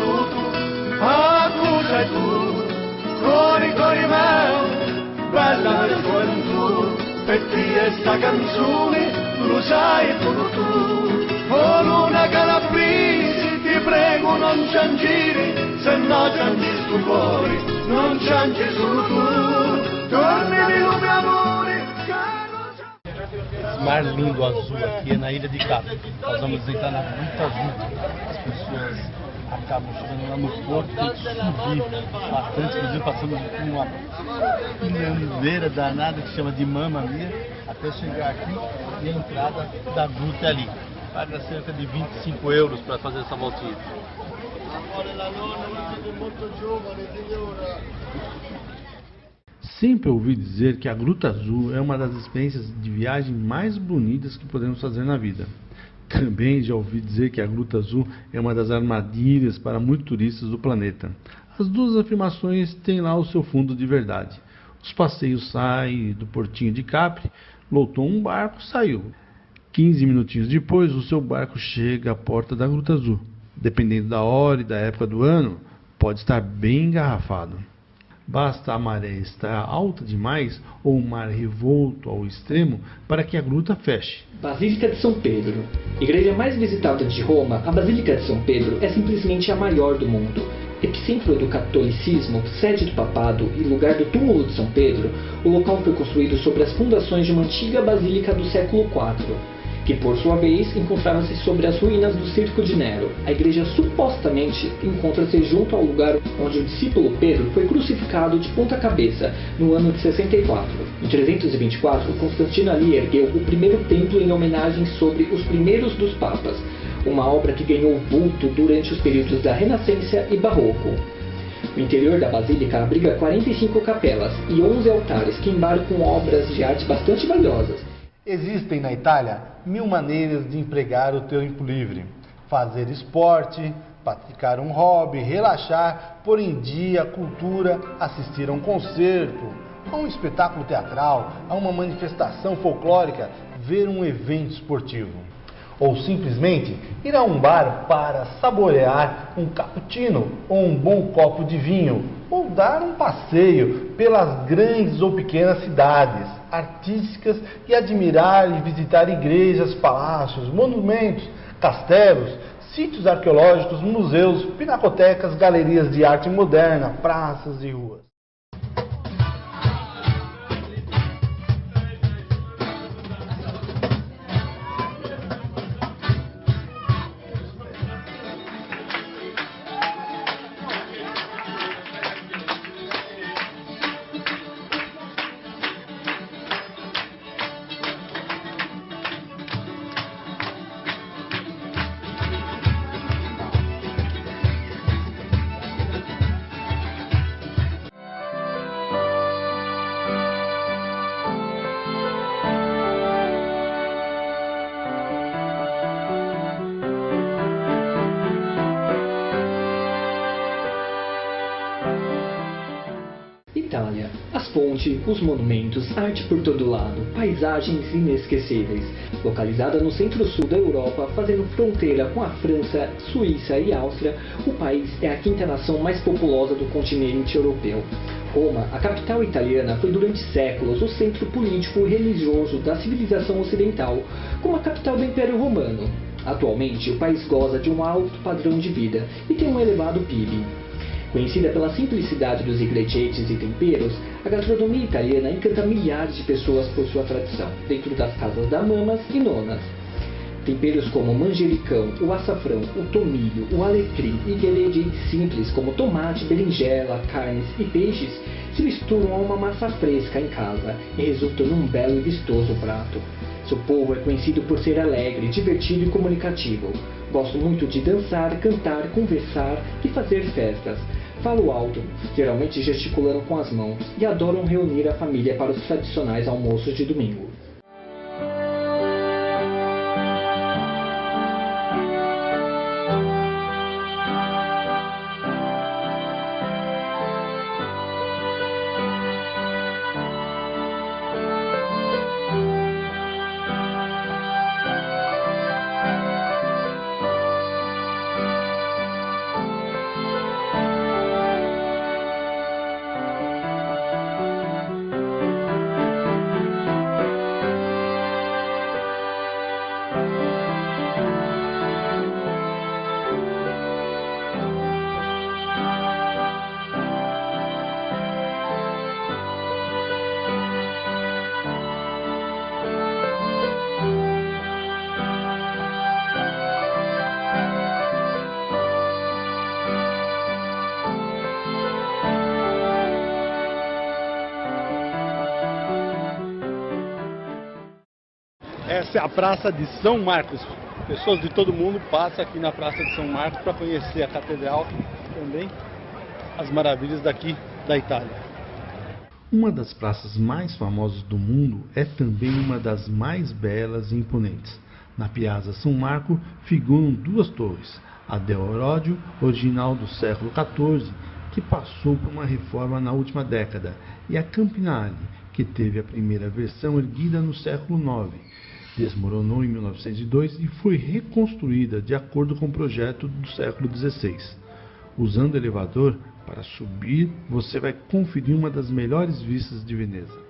tutto, accusa tu, cori me, bella gioventù, per te sta canzone, lo sai pure tu, oh luna calabrese, ti prego non ciangire, se no ciangi sto cuore, non ciangi solo tu, dormi o mio amore, Esse mar lindo azul aqui é na ilha de Capri. Nós vamos entrar na Gruta Azul. As pessoas acabam chegando lá no porto, tem que subir bastante, inclusive passamos por uma pilhandeira danada que chama de Mamma Mia, até chegar aqui e a entrada da gruta é ali. Paga cerca de 25 euros para fazer essa voltinha. Sempre ouvi dizer que a Gruta Azul é uma das experiências de viagem mais bonitas que podemos fazer na vida. Também já ouvi dizer que a Gruta Azul é uma das armadilhas para muitos turistas do planeta. As duas afirmações têm lá o seu fundo de verdade. Os passeios saem do portinho de Capri, lotou um barco, saiu. 15 minutinhos depois, o seu barco chega à porta da Gruta Azul. Dependendo da hora e da época do ano, pode estar bem engarrafado. Basta a maré estar alta demais ou o mar revolto ao extremo para que a gruta feche. Basílica de São Pedro. Igreja mais visitada de Roma, a Basílica de São Pedro é simplesmente a maior do mundo. Epicentro do catolicismo, sede do papado e lugar do túmulo de São Pedro, o local foi construído sobre as fundações de uma antiga basílica do século IV, que por sua vez encontrava-se sobre as ruínas do Circo de Nero. A igreja supostamente encontra-se junto ao lugar onde o discípulo Pedro foi crucificado de ponta cabeça no ano de 64. Em 324, Constantino ali ergueu o primeiro templo em homenagem sobre os primeiros dos papas, uma obra que ganhou vulto durante os períodos da Renascença e Barroco. O interior da basílica abriga 45 capelas e 11 altares que embarcam obras de arte bastante valiosas. Existem na Itália 1000 maneiras de empregar o tempo livre. Fazer esporte, praticar um hobby, relaxar, pôr em dia a cultura, assistir a um concerto, a um espetáculo teatral, a uma manifestação folclórica, ver um evento esportivo. Ou simplesmente ir a um bar para saborear um cappuccino ou um bom copo de vinho, ou dar um passeio pelas grandes ou pequenas cidades artísticas e admirar e visitar igrejas, palácios, monumentos, castelos, sítios arqueológicos, museus, pinacotecas, galerias de arte moderna, praças e ruas. Itália. As fontes, os monumentos, arte por todo lado, paisagens inesquecíveis. Localizada no centro-sul da Europa, fazendo fronteira com a França, Suíça e Áustria, o país é a quinta nação mais populosa do continente europeu. Roma, a capital italiana, foi durante séculos o centro político e religioso da civilização ocidental, como a capital do Império Romano. Atualmente, o país goza de um alto padrão de vida e tem um elevado PIB. Conhecida pela simplicidade dos ingredientes e temperos, a gastronomia italiana encanta milhares de pessoas por sua tradição, dentro das casas da mamas e nonas. Temperos como o manjericão, o açafrão, o tomilho, o alecrim e ingredientes simples como tomate, berinjela, carnes e peixes se misturam a uma massa fresca em casa e resultam num belo e vistoso prato. Seu povo é conhecido por ser alegre, divertido e comunicativo. Gostam muito de dançar, cantar, conversar e fazer festas. Falam alto, geralmente gesticulando com as mãos, e adoram reunir a família para os tradicionais almoços de domingo. Essa é a Praça de São Marcos. Pessoas de todo mundo passam aqui na Praça de São Marcos para conhecer a catedral e também as maravilhas daqui da Itália. Uma das praças mais famosas do mundo é também uma das mais belas e imponentes. Na Piazza São Marco figuram duas torres, a Del Oródio, original do século XIV, que passou por uma reforma na última década, e a Campanile, que teve a primeira versão erguida no século IX. Desmoronou em 1902 e foi reconstruída de acordo com o projeto do século XVI. Usando o elevador, para subir, você vai conferir uma das melhores vistas de Veneza.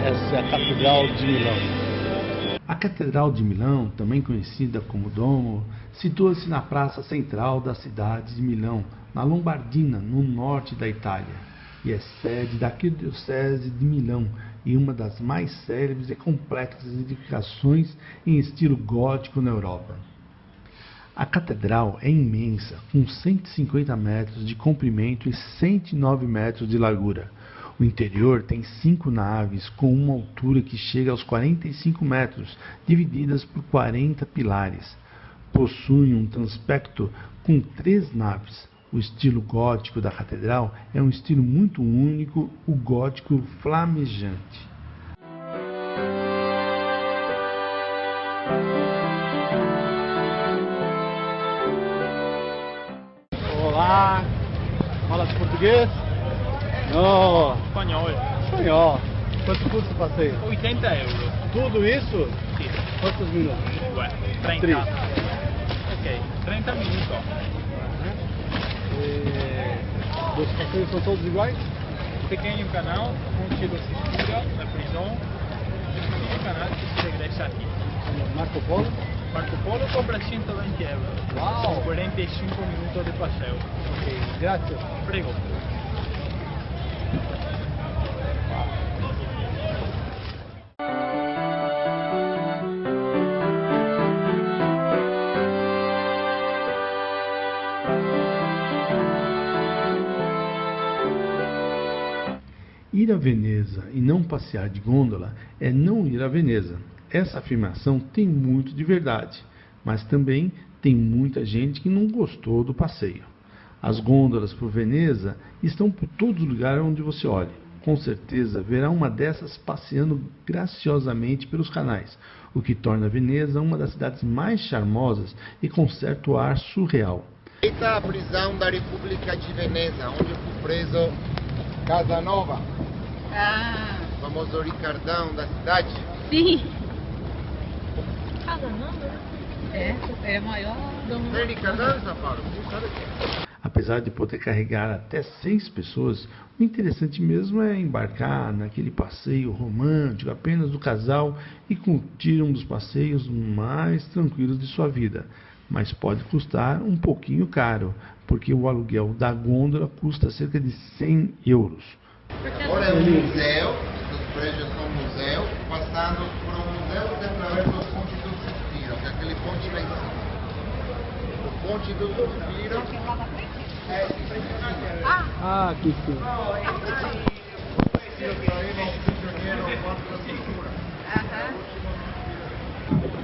Essa é a Catedral de Milão. A Catedral de Milão, também conhecida como Domo, situa-se na praça central da cidade de Milão, na Lombardina, no norte da Itália, e é sede da Arquidiocese de Milão e uma das mais célebres e complexas edificações em estilo gótico na Europa. A catedral é imensa, com 150 metros de comprimento e 109 metros de largura. O interior tem 5 naves com uma altura que chega aos 45 metros, divididas por 40 pilares. Possui um transpecto com 3 naves. O estilo gótico da catedral é um estilo muito único, o gótico flamejante. Olá, fala português? Não, Espanhol. espanhol. Quanto custa o passeio? 80 euros. Tudo isso? Sì. Quantos minutos? Uè, 30. Tri. Ok, 30 minutos. Os passeios são todos iguais? Pequeño canal, onde você tira da prisão. Pequeño canal que se regressa aqui. Marco Polo? Marco Polo cobra 120 euros. Uau! 45 minutos de passeio. Ok, graças. Prego. Ir a Veneza e não passear de gôndola é não ir a Veneza. Essa afirmação tem muito de verdade, mas também tem muita gente que não gostou do passeio. As gôndolas por Veneza estão por todos os lugares onde você olha. Com certeza verá uma dessas passeando graciosamente pelos canais, o que torna Veneza uma das cidades mais charmosas e com certo ar surreal. Esta é a prisão da República de Veneza, onde foi preso Casanova, o famoso Ricardão da cidade. Sim. Casanova? É maior. Tem Ricardão, São Paulo? Apesar de poder carregar até 6 pessoas, o interessante mesmo é embarcar naquele passeio romântico apenas do casal e curtir um dos passeios mais tranquilos de sua vida. Mas pode custar um pouquinho caro, porque o aluguel da gôndola custa cerca de 100 euros. Agora é um museu, os prédios são um museu, passando por um museu dá para ver os pontes do Suspiro, que é aquele ponte lá em cima. O ponte do Suspiro é impressionante. Ah, aqui sim.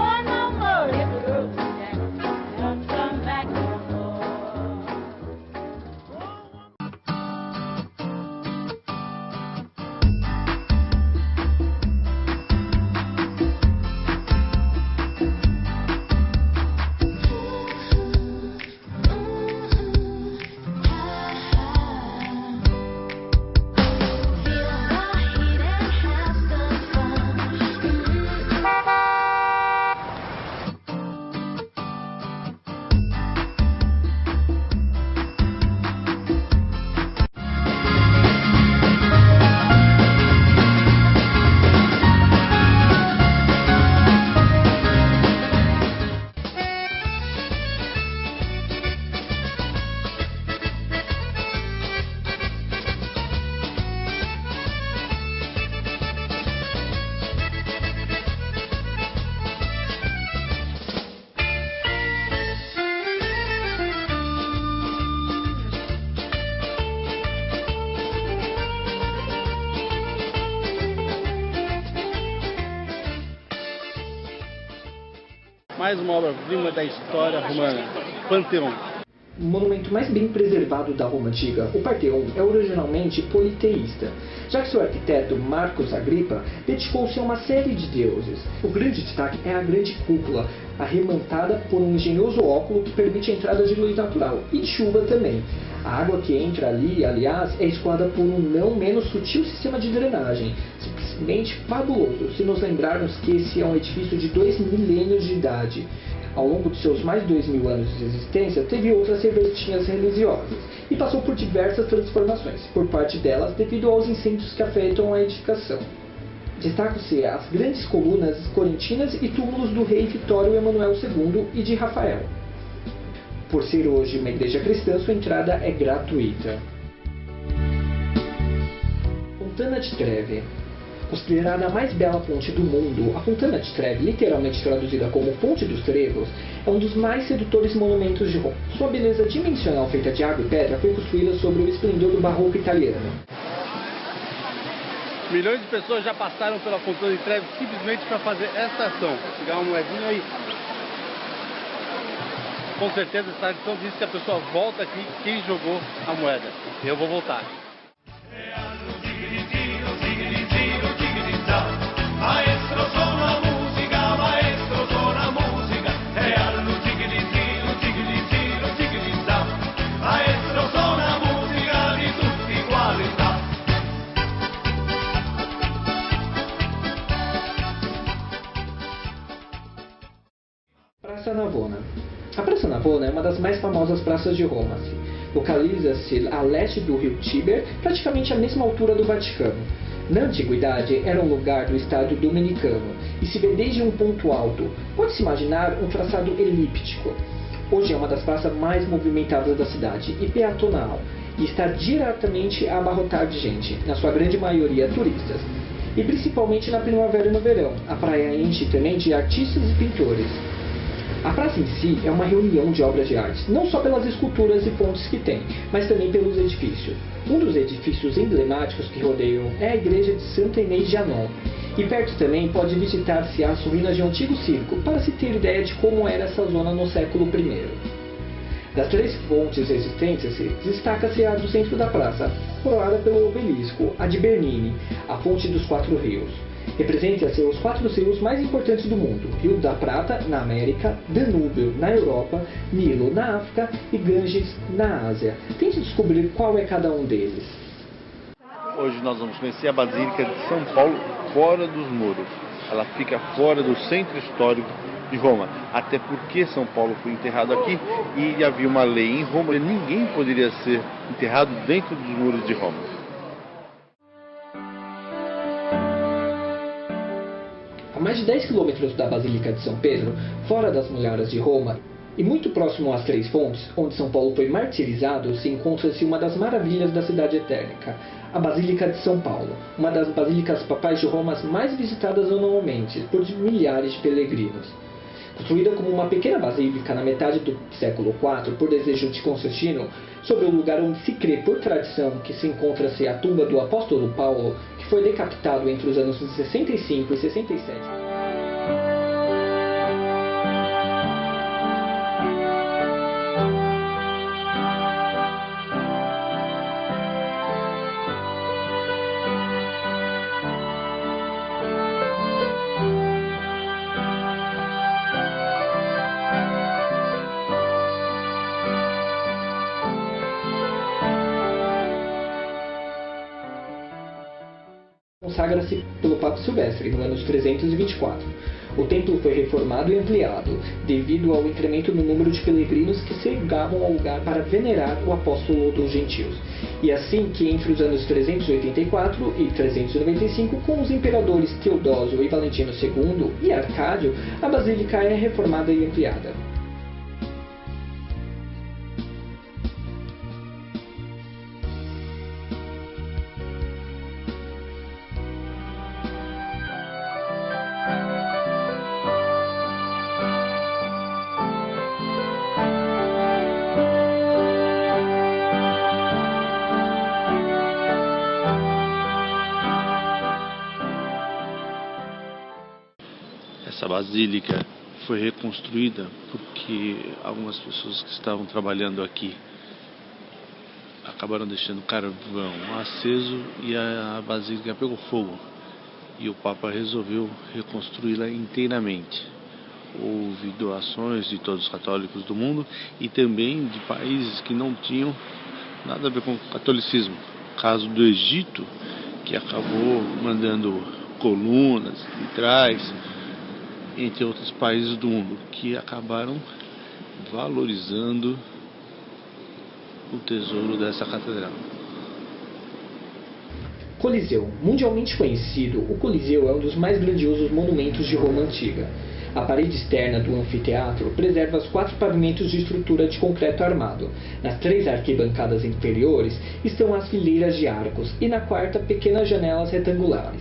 forma humana. mais uma obra-prima da história romana, Panteão. O monumento mais bem preservado da Roma antiga, o Partenon, é originalmente politeísta, já que seu arquiteto, Marcos Agripa, dedicou-se a uma série de deuses. O grande destaque é a grande cúpula, arrematada por um engenhoso óculo que permite a entrada de luz natural, e de chuva também. A água que entra ali, aliás, é escoada por um não menos sutil sistema de drenagem, simplesmente fabuloso, se nos lembrarmos que esse é um edifício de 2 milênios de idade. Ao longo de seus mais de 2.000 anos de existência, teve outras serventinhas religiosas e passou por diversas transformações, por parte delas devido aos incêndios que afetam a edificação. Destacam-se as grandes colunas corintinas e túmulos do rei Vitório Emanuel II e de Rafael. Por ser hoje uma igreja cristã, sua entrada é gratuita. Fontana de Trevi. Considerada a mais bela ponte do mundo, a Fontana de Trevi, literalmente traduzida como Ponte dos Trevos, é um dos mais sedutores monumentos de Roma. Sua beleza dimensional feita de água e pedra foi construída sobre o esplendor do barroco italiano. Milhões de pessoas já passaram pela Fontana de Trevi simplesmente para fazer esta ação, pegar uma moedinha aí. Com certeza a tradição diz que a pessoa volta aqui quem jogou a moeda. Eu vou voltar. Maestro suona musica, e allo tigli-zilo, tigli-zilo, tigli-za. Maestro suona musica di tutti qualità. Praça Navona. A Praça Navona é uma das mais famosas praças de Roma. Localiza-se a leste do rio Tíber, praticamente à mesma altura do Vaticano. Na antiguidade, era um lugar do Estado dominicano e se vê desde um ponto alto. Pode-se imaginar um traçado elíptico. Hoje é uma das praças mais movimentadas da cidade e peatonal, e está diretamente a abarrotar de gente, na sua grande maioria turistas. E principalmente na primavera e no verão, a praia enche também de artistas e pintores. A praça em si é uma reunião de obras de arte, não só pelas esculturas e pontes que tem, mas também pelos edifícios. Um dos edifícios emblemáticos que rodeiam é a igreja de Santa Inês de Anon, e perto também pode visitar-se as ruínas de um antigo circo, para se ter ideia de como era essa zona no século I. Das 3 fontes existentes, destaca-se a do centro da praça, coroada pelo obelisco, a de Bernini, a fonte dos 4 rios. Representa-se os 4 rios mais importantes do mundo: Rio da Prata, na América, Danúbio, na Europa, Nilo, na África e Ganges, na Ásia. Tente descobrir qual é cada um deles. Hoje nós vamos conhecer a Basílica de São Paulo fora dos muros. Ela fica fora do centro histórico de Roma, até porque São Paulo foi enterrado aqui e havia uma lei em Roma que ninguém poderia ser enterrado dentro dos muros de Roma. A mais de 10 quilômetros da Basílica de São Pedro, fora das muralhas de Roma, e muito próximo às 3 fontes, onde São Paulo foi martirizado, se encontra-se uma das maravilhas da cidade eterna, a Basílica de São Paulo, uma das basílicas papais de Roma mais visitadas anualmente por milhares de peregrinos. Construída como uma pequena basílica na metade do século IV por desejo de Constantino, sobre o lugar onde se crê por tradição que se encontra-se a tumba do apóstolo Paulo, que foi decapitado entre os anos 65 e 67. Consagra-se pelo Papa Silvestre, no ano 324. O templo foi reformado e ampliado, devido ao incremento no número de peregrinos que chegavam ao lugar para venerar o apóstolo dos gentios. E assim que entre os anos 384 e 395, com os imperadores Teodósio e Valentino II e Arcádio, a basílica é reformada e ampliada. Essa basílica foi reconstruída porque algumas pessoas que estavam trabalhando aqui acabaram deixando carvão aceso e a basílica pegou fogo. E o Papa resolveu reconstruí-la inteiramente. Houve doações de todos os católicos do mundo e também de países que não tinham nada a ver com o catolicismo. O caso do Egito, que acabou mandando colunas, vitrais, entre outros países do mundo, que acabaram valorizando o tesouro dessa catedral. Coliseu. Mundialmente conhecido, o Coliseu é um dos mais grandiosos monumentos de Roma antiga. A parede externa do anfiteatro preserva os 4 pavimentos de estrutura de concreto armado. Nas 3 arquibancadas inferiores estão as fileiras de arcos e na 4ª pequenas janelas retangulares.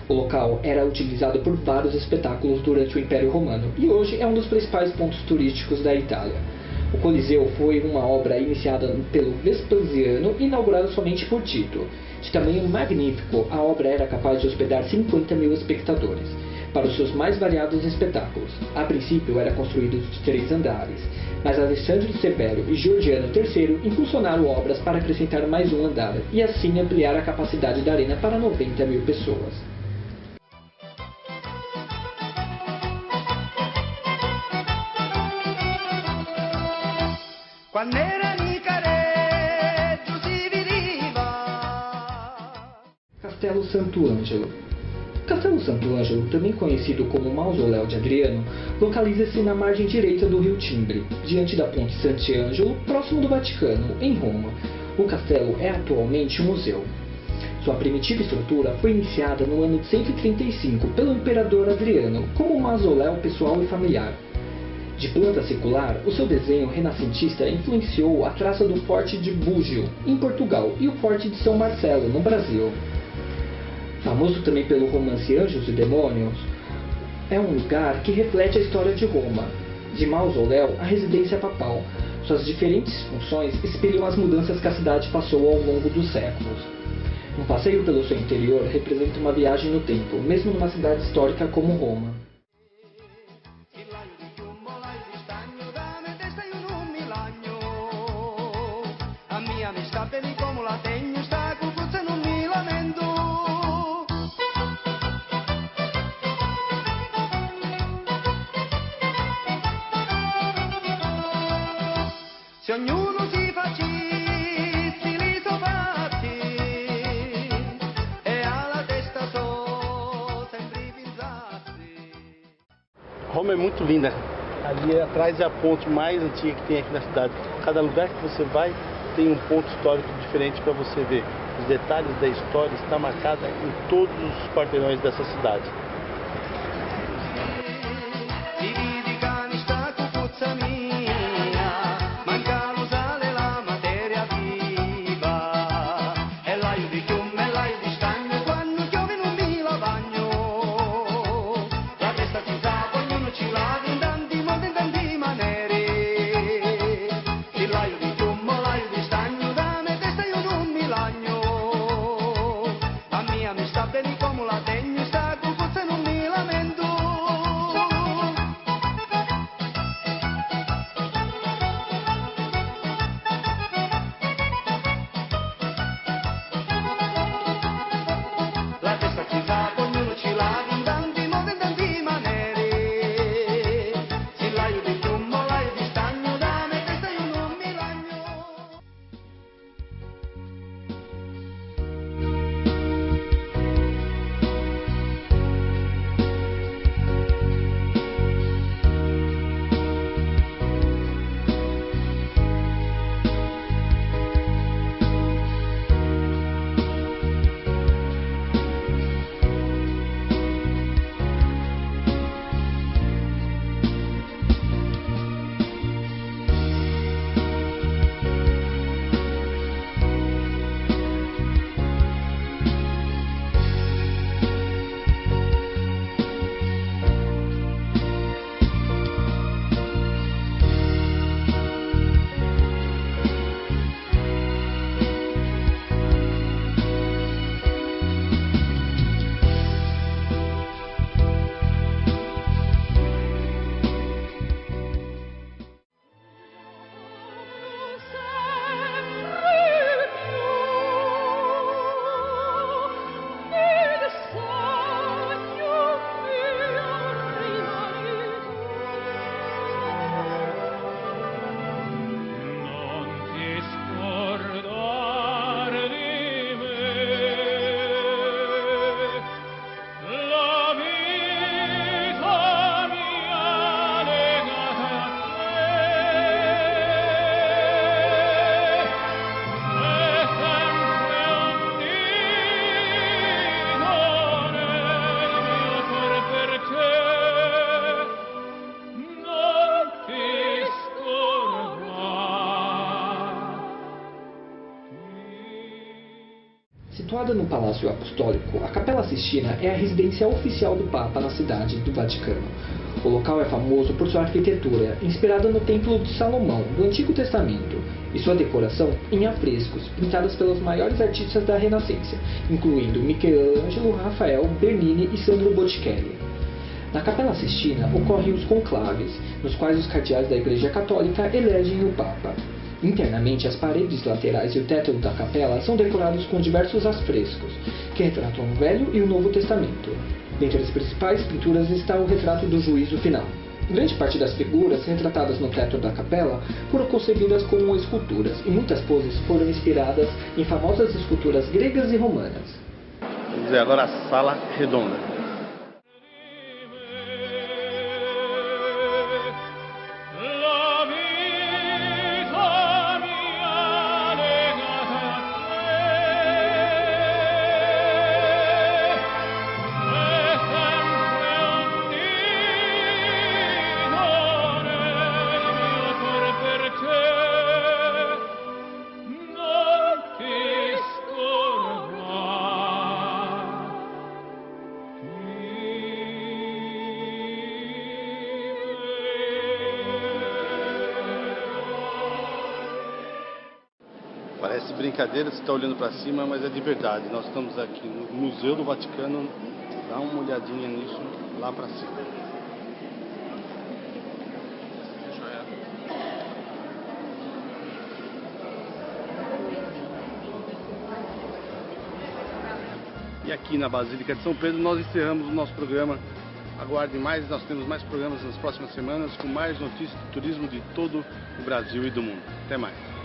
O local era utilizado por vários espetáculos durante o Império Romano e hoje é um dos principais pontos turísticos da Itália. O Coliseu foi uma obra iniciada pelo Vespasiano e inaugurada somente por Tito. De tamanho magnífico, a obra era capaz de hospedar 50 mil espectadores, para os seus mais variados espetáculos. A princípio era construído de 3 andares, mas Alessandro Severo e Giordano III impulsionaram obras para acrescentar mais um andar e assim ampliar a capacidade da arena para 90 mil pessoas. Castelo Santo Ângelo. Castelo Santo Ângelo, também conhecido como Mausoléu de Adriano, localiza-se na margem direita do rio Tibre, diante da Ponte Sant'Angelo, próximo do Vaticano, em Roma. O castelo é atualmente um museu. Sua primitiva estrutura foi iniciada no ano de 135 pelo imperador Adriano, como um mausoléu pessoal e familiar. De planta circular, o seu desenho renascentista influenciou a traça do Forte de Búgio, em Portugal, e o Forte de São Marcelo, no Brasil. Famoso também pelo romance Anjos e Demônios, é um lugar que reflete a história de Roma, de mausoléu à residência papal. Suas diferentes funções espelham as mudanças que a cidade passou ao longo dos séculos. Um passeio pelo seu interior representa uma viagem no tempo, mesmo numa cidade histórica como Roma. Se ognuno si facesse i sopatti e alla testa só sempre pensasse. Roma é muito linda. Ali atrás é a ponte mais antiga que tem aqui na cidade. Cada lugar que você vai tem um ponto histórico diferente para você ver. Os detalhes da história estão marcados em todos os quarteirões dessa cidade. Sta bene come la tegno, sta con Situada no Palácio Apostólico, a Capela Sistina é a residência oficial do Papa na cidade do Vaticano. O local é famoso por sua arquitetura, inspirada no Templo de Salomão, do Antigo Testamento, e sua decoração em afrescos, pintadas pelos maiores artistas da Renascença, incluindo Michelangelo, Rafael, Bernini e Sandro Botticelli. Na Capela Sistina ocorrem os conclaves, nos quais os cardeais da Igreja Católica elegem o Papa. Internamente, as paredes laterais e o teto da capela são decorados com diversos afrescos, que retratam o Velho e o Novo Testamento. Dentre as principais pinturas está o retrato do Juízo Final. Grande parte das figuras retratadas no teto da capela foram concebidas como esculturas, e muitas poses foram inspiradas em famosas esculturas gregas e romanas. Vamos dizer agora a Sala Redonda. Parece brincadeira, você está olhando para cima, mas é de verdade. Nós estamos aqui no Museu do Vaticano. Dá uma olhadinha nisso lá para cima. E aqui na Basílica de São Pedro nós encerramos o nosso programa. Aguarde mais, nós temos mais programas nas próximas semanas com mais notícias de turismo de todo o Brasil e do mundo. Até mais.